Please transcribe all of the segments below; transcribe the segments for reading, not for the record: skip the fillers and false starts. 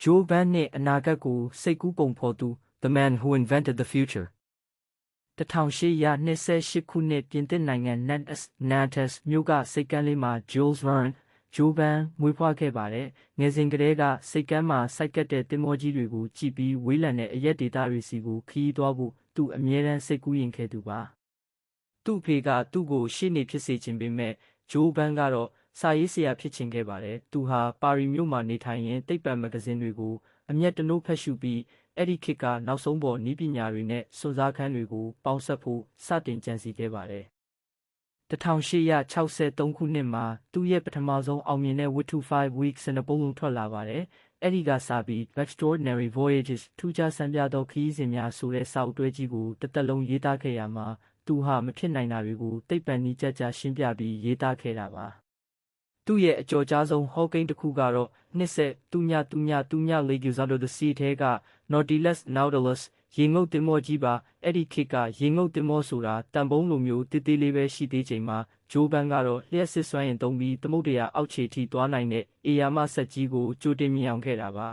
Joe Van နှင့်အနာဂတ်ကိုစိတ်ကူးပုံဖော်သူ The Man Who Invented the Future 1828ခုနှစ်ပြင်သစ်နိုင်ငံ Nantes မြို့ကစိတ်ကမ်းလေးမှာ Jules Verne Joe Van မွေးဖွားခဲ့ပါတယ်။ငယ်စဉ်ကတည်းကစိတ်ကမ်းမှာစိုက်ကပ်တဲ့သင်္ဘောကြီးတွေကိုကြည့်ပြီးဝေးလံတဲ့အရက်ဒေသတွေစီကိုခရီးသွားဖို့သူအမြဲတမ်းစိတ်ကူးရင်ခဲ့သူပါ။သူ့အဖေကသူ့ကိုရှေ့နေဖြစ်စေချင်ပေမဲ့ Joe Van ကတော့စာရေးဆရာဖြစ်ချင်ခဲ့ပါတယ်။သူဟာပါရီမြို့မှာနေထိုင်ရင်းသိပ္ပံမဂ္ဂဇင်းတွေကိုအမျက်တနိုးဖတ်ရှုပြီးအဲ့ဒီခေတ်ကနောက်ဆုံးပေါ်နည်းပညာတွေနဲ့စွန့်စားခန်းတွေကိုပေါင်းစပ်ဖို့စတင်ကြံစည်ခဲ့ပါတယ်။1863ခုနှစ်မှာသူ့ရဲ့ပထမဆုံးအောင်မြင်တဲ့ဝတ္ထု5 Weeks နှပုံလုံးထွက်လာပါတယ်။အဲ့ဒီကစပြီး Extraordinary Voyages ထူးခြားဆန်းပြသောခရီးစဉ်များဆိုတဲ့စာအုပ်တွဲကြီးကိုတစ်သက်လုံးရေးသားခဲ့ရမှာသူဟာမဖြစ်နိုင်တာတွေကိုသိပ္ပံနည်းကျကျရှင်းပြပြီးရေးသားခဲ့တာပါ။သူ့ရဲ့အကျော်ကြားဆုံးဟောကိန်းတစ်ခုကတော့နှစ်ဆက်30လေကျူဇာတို The Sea ထဲက Nautilus ရေငုပ်သင်္ဘောကြီးပါအဲ့ဒီခေတ်ကရေငုပ်သင်္ဘောဆိုတာတန်ပုံးလိုမျိုးတေးသေးလေးပဲရှိသေးချိန်မှာဂျိုးဘန်ကတော့လျှက်စစ်စွမ်းရင်သုံးပြီးသမုဒ္ဒရာအောက်ခြေထိသွားနိုင်တဲ့အေယာမဆက်ကြီးကိုကြိုတင်မြင်အောင်ခဲ့တာပါ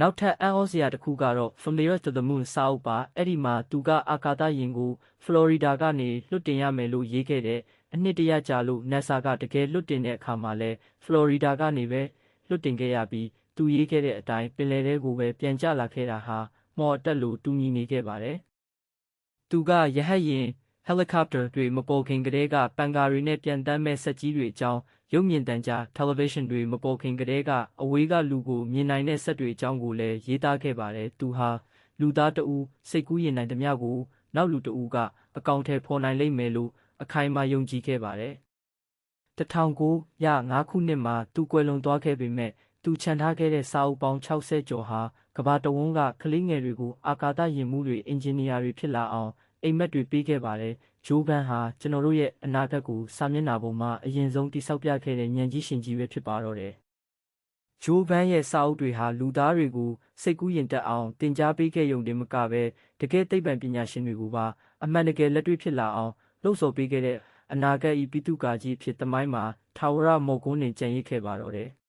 နောက်ထပ်အံ့ဩစရာတစ်ခုကတော့ From the Earth to the Moon စာအုပ်ပါအဲ့ဒီမှာသူကအာကာသယာဉ်ကိုဖလော်ရီဒါကနေလွှတ်တင်ရမယ်လို့ရေးခဲ့တဲ့အနှစ်တရာကြာလို့ NASA ကတကယ်လွှတ်တင်တဲ့အခါမှာလဲဖလော်ရီဒါကနေပဲလွှတ်တင်ခဲ့ရပြီးသူရေးခဲ့တဲ့အတိုင်းပင်လယ်ထဲကိုပဲပြန်ကျလာခဲ့တာဟာမော်တက်လို့တူညီနေခဲ့ပါတယ်။သူကရဟတ်ယာဉ် helicopter တွေမပေါ်ခင်ကတည်းကပန်ကာတွေနဲ့ပြန်တမ်းမဲ့ဆက်ကြီးတွေအကြောင်းရုပ်မြင်သံကြား television တွေမပေါ်ခင်ကတည်းကအဝေးကလူကိုမြင်နိုင်တဲ့ဆက်တွေအကြောင်းကိုလည်းရေးသားခဲ့ပါတယ်။သူဟာလူသားတဦးစိတ်ကူးရင်နိုင်သမျှကိုနောက်လူတဦးကအကောင့်ထဲဖော်နိုင်လိမ့်မယ်လို့အခိုင်အမာယုံကြည်ခဲ့ပါတယ်။1905ခုနှစ်မှာသူကွယ်လွန်သွားခဲ့ပေမဲ့သူခြံထားခဲ့တဲ့စာအုပ်ပေါင်း60ကျော်ဟာကမ္ဘာတဝန်းကကလေးငယ်တွေကိုအာကာသယာဉ်မှူးတွေအင်ဂျင်နီယာတွေဖြစ်လာအောင်အိမ်မက်တွေပေးခဲ့ပါတယ်။ဂျိုးဘန်ဟာကျွန်တော်တို့ရဲ့အနာဂတ်ကိုစာမျက်နှာပေါ်မှာအရင်ဆုံးတိဆောက်ပြခဲ့တဲ့ဉာဏ်ကြီးရှင်ကြီးပဲဖြစ်ပါတော့တယ်။ဂျိုးဘန်ရဲ့စာအုပ်တွေဟာလူသားတွေကိုစိတ်ကူးယဉ်တက်အောင်သင်ကြားပေးခဲ့ရုံတင်မကပဲတကယ်သိပ္ပံပညာရှင်တွေကိုပါအမှန်တကယ်လက်တွေ့ဖြစ်လာအောင်လှုံ့ဆော်ပေးခဲ့တဲ့အနာဂတ်ဤပိသုကာကြီးဖြစ်သမိုင်းမှာထာဝရမော်ကွန်းနေကြံ့ရစ်ခဲ့ပါတော့တယ်။